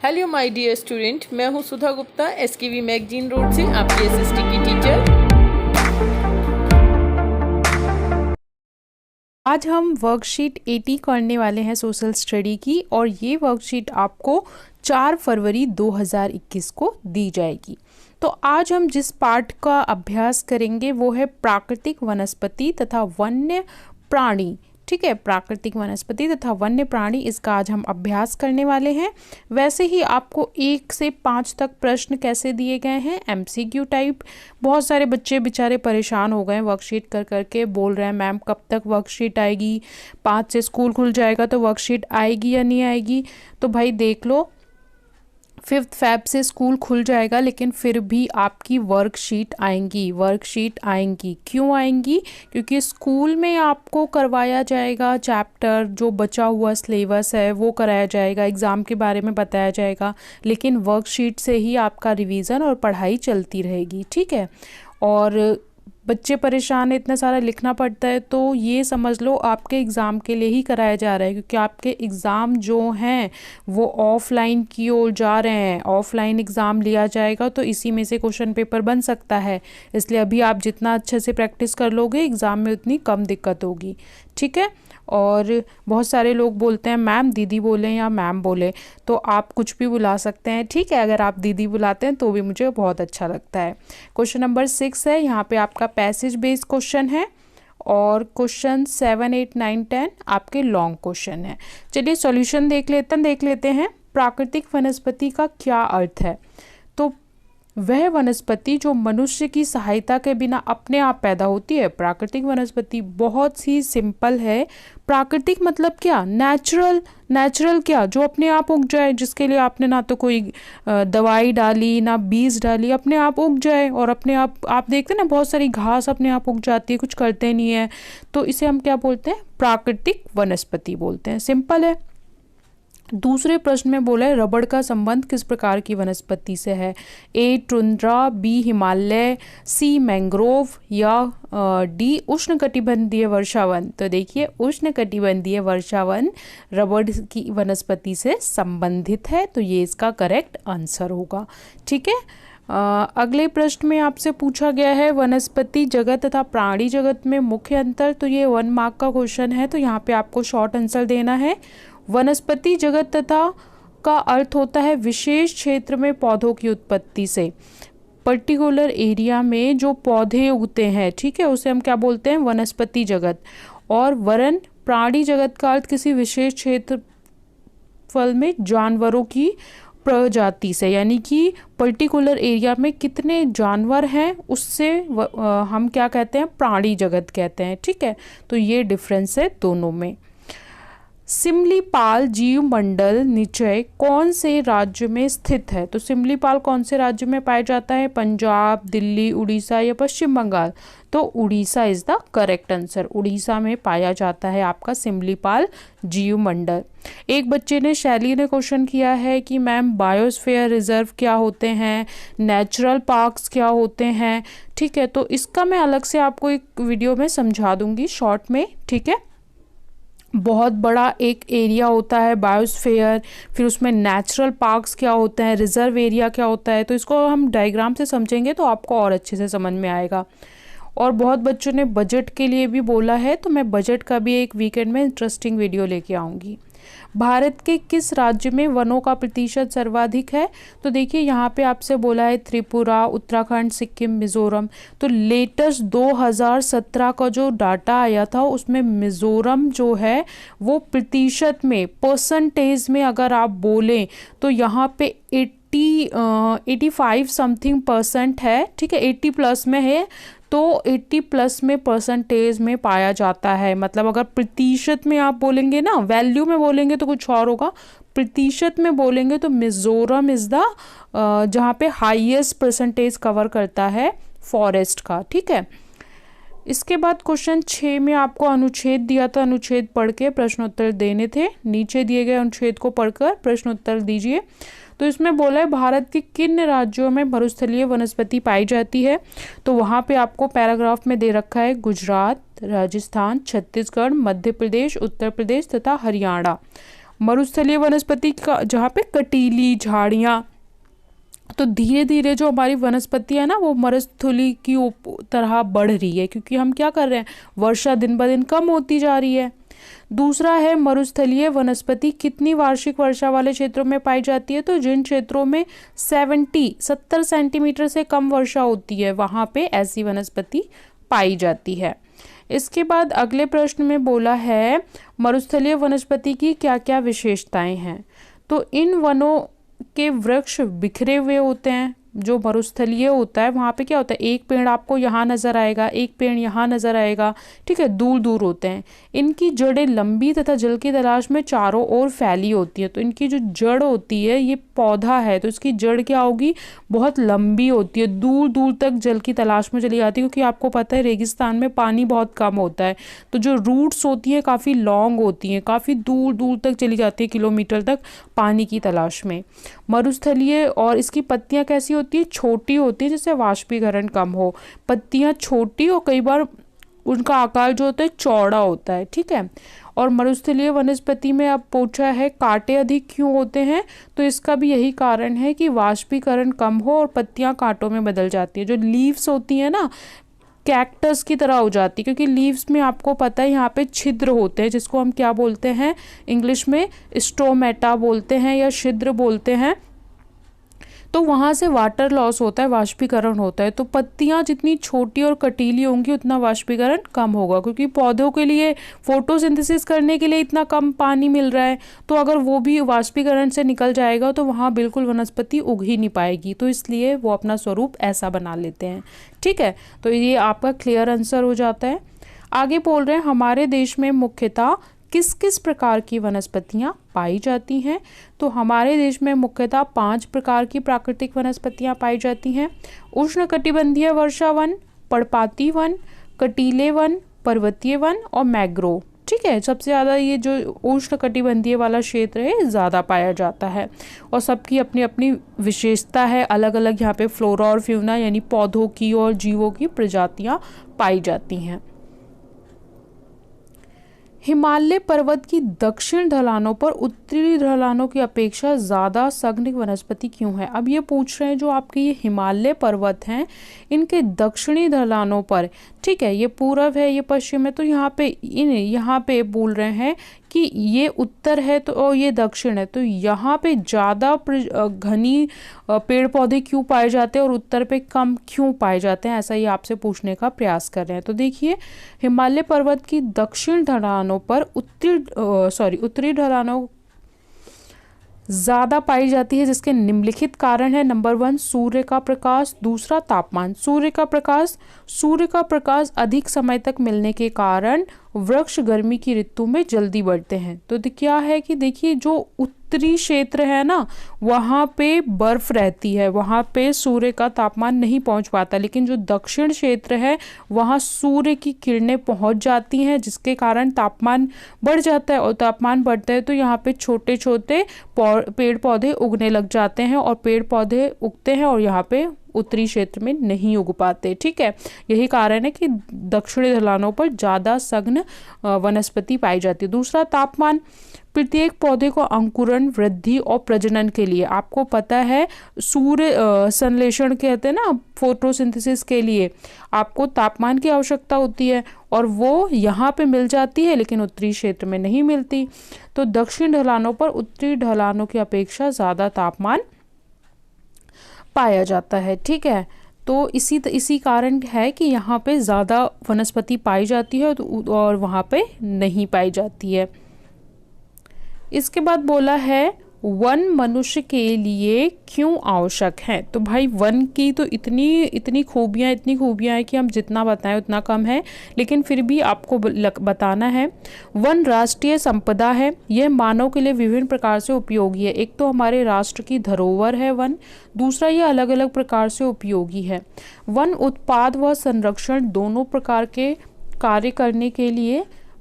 Hello my dear student, मैं हूं सुधा Gupta, SKV magazine road से आपकी एसएसटी की टीचर। आज हम वर्कशीट 80 करने वाले हैं सोशल स्टडी की, और ये वर्कशीट आपको 4 फरवरी 2021 को दी जाएगी। तो आज हम जिस पार्ट का अभ्यास करेंगे वो है प्राकृतिक वनस्पति तथा वन्य प्राणी। ठीक है, प्राकृतिक वनस्पति तथा वन्य प्राणी, इसका आज हम अभ्यास करने वाले हैं। वैसे ही आपको 1 से 5 तक प्रश्न कैसे दिए गए हैं, एमसीक्यू टाइप। बहुत सारे बच्चे बेचारे परेशान हो गए वर्कशीट कर करके, बोल रहे हैं मैम कब तक वर्कशीट आएगी, 5 से स्कूल खुल जाएगा तो वर्कशीट आएगी या नहीं आएगी। तो भाई देख लो, 5 फ़रवरी से स्कूल खुल जाएगा, लेकिन फिर भी आपकी वर्कशीट आएंगी। क्यों आएंगी? क्योंकि स्कूल में आपको करवाया जाएगा चैप्टर, जो बचा हुआ सिलेबस है वो कराया जाएगा, एग्ज़ाम के बारे में बताया जाएगा, लेकिन वर्कशीट से ही आपका रिवीजन और पढ़ाई चलती रहेगी। ठीक है, और बच्चे परेशान है, इतना सारा लिखना पड़ता है, तो ये समझ लो आपके एग्ज़ाम के लिए ही कराया जा रहा है, क्योंकि आपके एग्ज़ाम जो हैं वो ऑफलाइन की ओर जा रहे हैं। ऑफलाइन एग्ज़ाम लिया जाएगा तो इसी में से क्वेश्चन पेपर बन सकता है, इसलिए अभी आप जितना अच्छे से प्रैक्टिस कर लोगे एग्ज़ाम में उतनी कम दिक्कत होगी। ठीक है, और बहुत सारे लोग बोलते हैं मैम दीदी बोलें या मैम बोले, तो आप कुछ भी बुला सकते हैं। ठीक है, अगर आप दीदी बुलाते हैं तो भी मुझे बहुत अच्छा लगता है। क्वेश्चन नंबर 6 है, यहाँ पे आपका पैसेज बेस्ड क्वेश्चन है, और क्वेश्चन 7, 8, 9, 10 आपके लॉन्ग क्वेश्चन है। चलिए सॉल्यूशन देख लेते हैं। प्राकृतिक वनस्पति का क्या अर्थ है? तो वह वनस्पति जो मनुष्य की सहायता के बिना अपने आप पैदा होती है। प्राकृतिक वनस्पति बहुत ही सिंपल है। प्राकृतिक मतलब क्या? नेचुरल क्या? जो अपने आप उग जाए, जिसके लिए आपने ना तो कोई दवाई डाली ना बीज डाली, अपने आप उग जाए। और अपने आप देखते हैं ना, बहुत सारी घास अपने आप उग जाती है, कुछ करते नहीं है, तो इसे हम क्या बोलते हैं? प्राकृतिक वनस्पति बोलते हैं। सिंपल है। दूसरे प्रश्न में बोला है रबड़ का संबंध किस प्रकार की वनस्पति से है? ए टुंड्रा, बी हिमालय, सी मैंग्रोव, या डी उष्णकटिबंधीय वर्षावन। तो देखिए, उष्णकटिबंधीय वर्षावन रबड़ की वनस्पति से संबंधित है, तो ये इसका करेक्ट आंसर होगा। ठीक है, अगले प्रश्न में आपसे पूछा गया है वनस्पति जगत तथा प्राणी जगत में मुख्य अंतर। तो ये 1 मार्क का क्वेश्चन है, तो यहाँ पे आपको शॉर्ट आंसर देना है। वनस्पति जगत तथा का अर्थ होता है विशेष क्षेत्र में पौधों की उत्पत्ति से, पर्टिकुलर एरिया में जो पौधे उगते हैं। ठीक है, उसे हम क्या बोलते हैं? वनस्पति जगत। और वरन प्राणी जगत का अर्थ किसी विशेष क्षेत्रफल में जानवरों की प्रजाति से, यानी कि पर्टिकुलर एरिया में कितने जानवर हैं उससे हम क्या कहते हैं? प्राणी जगत कहते हैं। ठीक है, तो ये डिफरेंस है दोनों में। सिमलीपाल जीव मंडल निचय कौन से राज्य में स्थित है? तो सिमलीपाल कौन से राज्य में पाया जाता है? पंजाब, दिल्ली, उड़ीसा या पश्चिम बंगाल? तो Orissa is the correct answer. Orissa में पाया जाता है आपका सिमलीपाल जीव मंडल। एक बच्चे ने, शैली ने क्वेश्चन किया है कि मैम बायोस्फीयर रिजर्व क्या होते हैं, नेचुरल पार्क्स क्या होते हैं? ठीक है, तो इसका मैं अलग से आपको एक वीडियो में समझा दूंगी शॉर्ट में। ठीक है, बहुत बड़ा एक एरिया होता है बायोस्फीयर, फिर उसमें नेचुरल पार्क्स क्या होते हैं, रिजर्व एरिया क्या होता है, तो इसको हम डायग्राम से समझेंगे तो आपको और अच्छे से समझ में आएगा। और बहुत बच्चों ने बजट के लिए भी बोला है, तो मैं बजट का भी एक वीकेंड में इंटरेस्टिंग वीडियो लेके आऊँगी। भारत के किस राज्य में वनों का प्रतिशत सर्वाधिक है? तो देखिए, यहाँ पे आपसे बोला है त्रिपुरा, उत्तराखंड, सिक्किम, मिजोरम। तो लेटेस्ट 2017 का जो डाटा आया था उसमें मिजोरम जो है वो प्रतिशत में, परसेंटेज में अगर आप बोलें तो यहाँ पे 85 समथिंग % है। ठीक है, 80 प्लस में है, तो 80 प्लस में परसेंटेज में पाया जाता है। मतलब अगर प्रतिशत में आप बोलेंगे ना, वैल्यू में बोलेंगे तो कुछ और होगा, प्रतिशत में बोलेंगे तो मिजोरम इज़ द जहाँ पे हाईएस्ट परसेंटेज कवर करता है फॉरेस्ट का। ठीक है, इसके बाद क्वेश्चन 6 में आपको अनुच्छेद दिया था, अनुच्छेद पढ़ के प्रश्नोत्तर देने थे। नीचे दिए गए अनुच्छेद को पढ़कर प्रश्नोत्तर दीजिए। तो इसमें बोला है भारत के किन राज्यों में मरुस्थलीय वनस्पति पाई जाती है? तो वहाँ पे आपको पैराग्राफ में दे रखा है गुजरात, राजस्थान, छत्तीसगढ़, मध्य प्रदेश, उत्तर प्रदेश तथा हरियाणा। मरुस्थलीय वनस्पति का जहाँ पे कटीली झाड़ियाँ, तो धीरे धीरे जो हमारी वनस्पति है ना वो मरुस्थली की तरह बढ़ रही है, क्योंकि हम क्या कर रहे हैं, वर्षा दिन ब दिन कम होती जा रही है। दूसरा है मरुस्थलीय वनस्पति कितनी वार्षिक वर्षा वाले क्षेत्रों में पाई जाती है, तो जिन क्षेत्रों में 70 सेंटीमीटर से कम वर्षा होती है वहाँ पे ऐसी वनस्पति पाई जाती है। इसके बाद अगले प्रश्न में बोला है मरुस्थलीय वनस्पति की क्या क्या विशेषताएं हैं। तो इन वनों के वृक्ष बिखरे हुए होते हैं। जो मरुस्थलीय होता है वहाँ पे क्या होता है, एक पेड़ आपको यहाँ नज़र आएगा, एक पेड़ यहाँ नज़र आएगा, ठीक है, दूर दूर होते हैं। इनकी जड़ें लंबी तथा जल की तलाश में चारों ओर फैली होती है। तो इनकी जो जड़ होती है, ये पौधा है तो इसकी जड़ क्या होगी, बहुत लंबी होती है, दूर दूर तक जल की तलाश में चली जाती है, क्योंकि आपको पता है रेगिस्तान में पानी बहुत कम होता है। तो जो रूट्स होती हैं काफ़ी लॉन्ग होती हैं, काफ़ी दूर दूर तक चली जाती है, किलोमीटर तक पानी की तलाश में। मरुस्थलीय और इसकी पत्तियाँ कैसी होती है, छोटी होती है, जिससे वाष्पीकरण कम हो। पत्तियाँ छोटी और कई बार उनका आकार जो होता है चौड़ा होता है, ठीक है। और मरुस्थलीय वनस्पति में अब पूछा है कांटे अधिक क्यों होते हैं, तो इसका भी यही कारण है कि वाष्पीकरण कम हो और पत्तियाँ कांटों में बदल जाती है। जो लीव्स होती है ना, कैक्टस की तरह हो जाती है, क्योंकि लीव्स में आपको पता है यहाँ पे छिद्र होते हैं, जिसको हम क्या बोलते हैं, इंग्लिश में स्टोमेटा बोलते हैं या छिद्र बोलते हैं। तो वहाँ से वाटर लॉस होता है, वाष्पीकरण होता है। तो पत्तियाँ जितनी छोटी और कटीली होंगी उतना वाष्पीकरण कम होगा, क्योंकि पौधों के लिए फोटोसिंथेसिस करने के लिए इतना कम पानी मिल रहा है। तो अगर वो भी वाष्पीकरण से निकल जाएगा तो वहाँ बिल्कुल वनस्पति उग ही नहीं पाएगी। तो इसलिए वो अपना स्वरूप ऐसा बना लेते हैं, ठीक है। तो ये आपका क्लियर आंसर हो जाता है। आगे बोल रहे हैं हमारे देश में मुख्यतः किस किस प्रकार की वनस्पतियाँ पाई जाती हैं। तो हमारे देश में मुख्यतः 5 प्रकार की प्राकृतिक वनस्पतियाँ पाई जाती हैं। उष्णकटिबंधीय वर्षा वन, पर्णपाती वन, कटीले वन, पर्वतीय वन और मैंग्रोव, ठीक है। सबसे ज़्यादा ये जो उष्णकटिबंधीय वाला क्षेत्र है ज़्यादा पाया जाता है और सबकी अपनी अपनी विशेषता है। अलग अलग यहाँ पे फ्लोरा और फ्यूना यानी पौधों की और जीवों की प्रजातियाँ पाई जाती हैं। हिमालय पर्वत की दक्षिण ढलानों पर उत्तरी ढलानों की अपेक्षा ज़्यादा सघन वनस्पति क्यों है। अब ये पूछ रहे हैं जो आपके ये हिमालय पर्वत हैं इनके दक्षिणी ढलानों पर, ठीक है, ये पूर्व है ये पश्चिम है, तो यहाँ पे बोल रहे हैं कि ये उत्तर है तो और ये दक्षिण है, तो यहाँ पे ज़्यादा घनी पेड़ पौधे क्यों पाए जाते हैं और उत्तर पे कम क्यों पाए जाते हैं, ऐसा ये आपसे पूछने का प्रयास कर रहे हैं। तो देखिए हिमालय पर्वत की दक्षिण ढलानों पर उत्तरी ढलानों ज़्यादा पाई जाती है, जिसके निम्नलिखित कारण है। नंबर 1 सूर्य का प्रकाश, दूसरा तापमान। सूर्य का प्रकाश अधिक समय तक मिलने के कारण वृक्ष गर्मी की ऋतु में जल्दी बढ़ते हैं। तो क्या है कि देखिए जो उत्तरी क्षेत्र है ना वहाँ पे बर्फ रहती है, वहाँ पे सूर्य का तापमान नहीं पहुँच पाता, लेकिन जो दक्षिण क्षेत्र है वहाँ सूर्य की किरणें पहुँच जाती हैं, जिसके कारण तापमान बढ़ जाता है और तापमान बढ़ता है तो यहाँ पे छोटे छोटे पेड़ पौधे उगने लग जाते हैं और पेड़ पौधे उगते हैं और यहाँ पे उत्तरी क्षेत्र में नहीं उग पाते, ठीक है। यही कारण है कि दक्षिणी ढलानों पर ज़्यादा सघन वनस्पति पाई जाती है। दूसरा तापमान। प्रत्येक पौधे को अंकुरण, वृद्धि और प्रजनन के लिए आपको पता है सूर्य संश्लेषण कहते हैं ना, फोटोसिंथेसिस के लिए आपको तापमान की आवश्यकता होती है और वो यहाँ पे मिल जाती है लेकिन उत्तरी क्षेत्र में नहीं मिलती। तो दक्षिण ढलानों पर उत्तरी ढलानों की अपेक्षा ज़्यादा तापमान पाया जाता है, ठीक है। तो इसी कारण है कि यहाँ पे ज़्यादा वनस्पति पाई जाती है और वहाँ पे नहीं पाई जाती है। इसके बाद बोला है वन मनुष्य के लिए क्यों आवश्यक है। तो भाई वन की तो इतनी खूबियाँ हैं कि हम जितना बताएं उतना कम है, लेकिन फिर भी आपको बताना है। वन राष्ट्रीय संपदा है, यह मानव के लिए विभिन्न प्रकार से उपयोगी है। एक तो हमारे राष्ट्र की धरोहर है वन, दूसरा ये अलग अलग प्रकार से उपयोगी है। वन उत्पाद व संरक्षण दोनों प्रकार के कार्य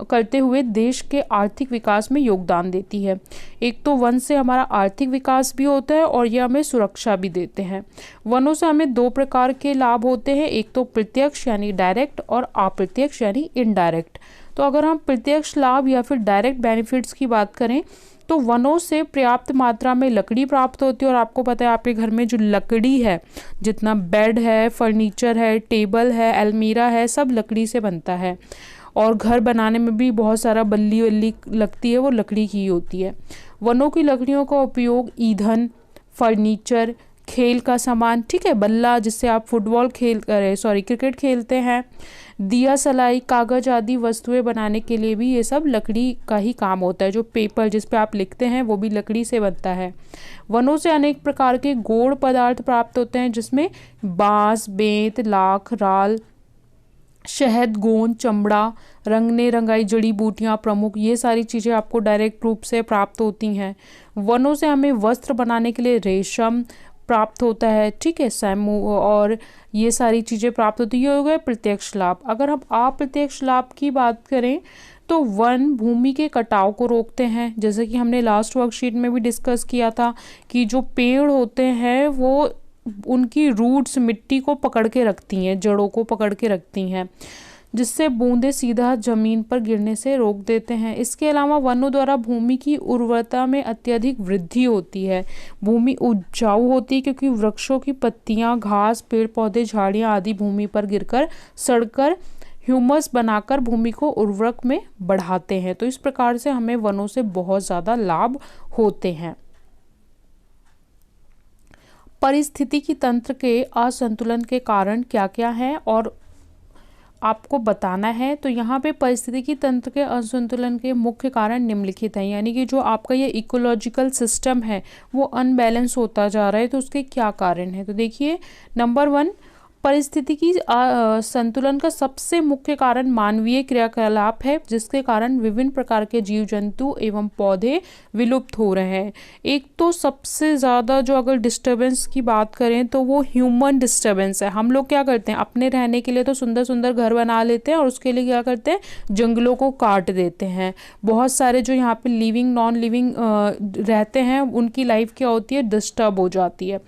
करते हुए देश के आर्थिक विकास में योगदान देती है। एक तो वन से हमारा आर्थिक विकास भी होता है और ये हमें सुरक्षा भी देते हैं। वनों से हमें 2 प्रकार के लाभ होते हैं, एक तो प्रत्यक्ष यानी डायरेक्ट और अप्रत्यक्ष यानी इनडायरेक्ट। तो अगर हम प्रत्यक्ष लाभ या फिर डायरेक्ट बेनिफिट्स की बात करें तो वनों से पर्याप्त मात्रा में लकड़ी प्राप्त होती है, और आपको पता है आपके घर में जो लकड़ी है, जितना बेड है, फर्नीचर है, टेबल है, अलमीरा है, सब लकड़ी से बनता है। और घर बनाने में भी बहुत सारा बल्ली वल्ली लगती है, वो लकड़ी की ही होती है। वनों की लकड़ियों का उपयोग ईंधन, फर्नीचर, खेल का सामान, ठीक है, बल्ला जिससे आप क्रिकेट खेलते हैं, दिया सलाई, कागज आदि वस्तुएं बनाने के लिए भी ये सब लकड़ी का ही काम होता है। जो पेपर जिस पे आप लिखते हैं वो भी लकड़ी से बनता है। वनों से अनेक प्रकार के गौण पदार्थ प्राप्त होते हैं, जिसमें बांस, बेंत, लाख, राल, शहद, गोंद, चमड़ा, रंगने रंगाई जड़ी बूटियाँ प्रमुख, ये सारी चीज़ें आपको डायरेक्ट रूप से प्राप्त होती हैं। वनों से हमें वस्त्र बनाने के लिए रेशम प्राप्त होता है, ठीक है, सैमू, और ये सारी चीज़ें प्राप्त होती है। ये हो गए प्रत्यक्ष लाभ। अगर हम अप्रत्यक्ष लाभ की बात करें तो वन भूमि के कटाव को रोकते हैं, जैसे कि हमने लास्ट वर्कशीट में भी डिस्कस किया था कि जो पेड़ होते हैं वो उनकी रूट्स मिट्टी को पकड़ के रखती हैं, जड़ों को पकड़ के रखती हैं, जिससे बूंदें सीधा जमीन पर गिरने से रोक देते हैं। इसके अलावा वनों द्वारा भूमि की उर्वरता में अत्यधिक वृद्धि होती है। भूमि उपजाऊ होती है क्योंकि वृक्षों की पत्तियां, घास, पेड़ पौधे, झाड़ियां आदि भूमि पर गिरकर सड़कर ह्यूमस बनाकर भूमि को उर्वरक में बढ़ाते हैं। तो इस प्रकार से हमें वनों से बहुत ज़्यादा लाभ होते हैं। पारिस्थितिकी तंत्र के असंतुलन के कारण क्या क्या हैं और आपको बताना है। तो यहाँ पे पारिस्थितिकी तंत्र के असंतुलन के मुख्य कारण निम्नलिखित हैं, यानी कि जो आपका ये इकोलॉजिकल सिस्टम है वो अनबैलेंस होता जा रहा है। तो उसके क्या कारण है, तो देखिए, नंबर 1, परिस्थितिकी संतुलन का सबसे मुख्य कारण मानवीय क्रियाकलाप है, जिसके कारण विभिन्न प्रकार के जीव जंतु एवं पौधे विलुप्त हो रहे हैं। एक तो सबसे ज़्यादा जो अगर डिस्टर्बेंस की बात करें तो वो ह्यूमन डिस्टर्बेंस है। हम लोग क्या करते हैं, अपने रहने के लिए तो सुंदर सुंदर घर बना लेते हैं और उसके लिए क्या करते हैं, जंगलों को काट देते हैं। बहुत सारे जो यहाँ पे लिविंग नॉन लिविंग रहते हैं उनकी लाइफ क्या होती है, डिस्टर्ब हो जाती है।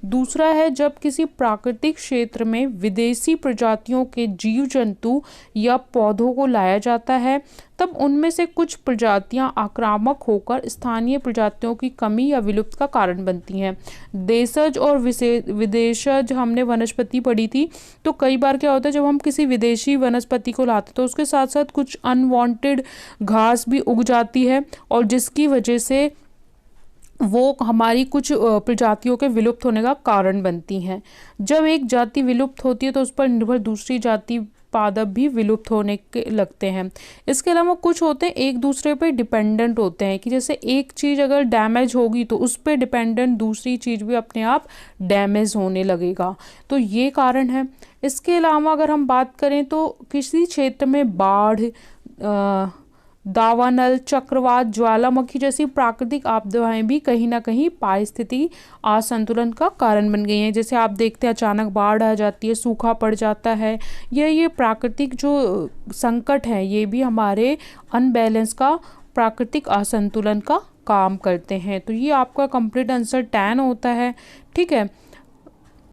दूसरा है, जब किसी प्राकृतिक क्षेत्र में विदेशी प्रजातियों के जीव जंतु या पौधों को लाया जाता है, तब उनमें से कुछ प्रजातियां आक्रामक होकर स्थानीय प्रजातियों की कमी या विलुप्त का कारण बनती हैं। देशज और विदेशज हमने वनस्पति पढ़ी थी, तो कई बार क्या होता है, जब हम किसी विदेशी वनस्पति को लाते तो उसके साथ साथ कुछ अनवांटेड घास भी उग जाती है, और जिसकी वजह से वो हमारी कुछ प्रजातियों के विलुप्त होने का कारण बनती हैं। जब एक जाति विलुप्त होती है तो उस पर निर्भर दूसरी जाति पादप भी विलुप्त होने के लगते हैं। इसके अलावा कुछ होते हैं एक दूसरे पे डिपेंडेंट होते हैं, कि जैसे एक चीज़ अगर डैमेज होगी तो उस पे डिपेंडेंट दूसरी चीज़ भी अपने आप डैमेज होने लगेगा। तो ये कारण है। इसके अलावा अगर हम बात करें तो किसी क्षेत्र में बाढ़, दावानल, चक्रवात, ज्वालामुखी जैसी प्राकृतिक आपदाएं भी कहीं ना कहीं पारिस्थितिकी असंतुलन का कारण बन गई हैं। जैसे आप देखते हैं अचानक बाढ़ आ जाती है, सूखा पड़ जाता है, ये प्राकृतिक जो संकट है ये भी हमारे अनबैलेंस का, प्राकृतिक असंतुलन का काम करते हैं। तो ये आपका कंप्लीट आंसर 10 होता है, ठीक है।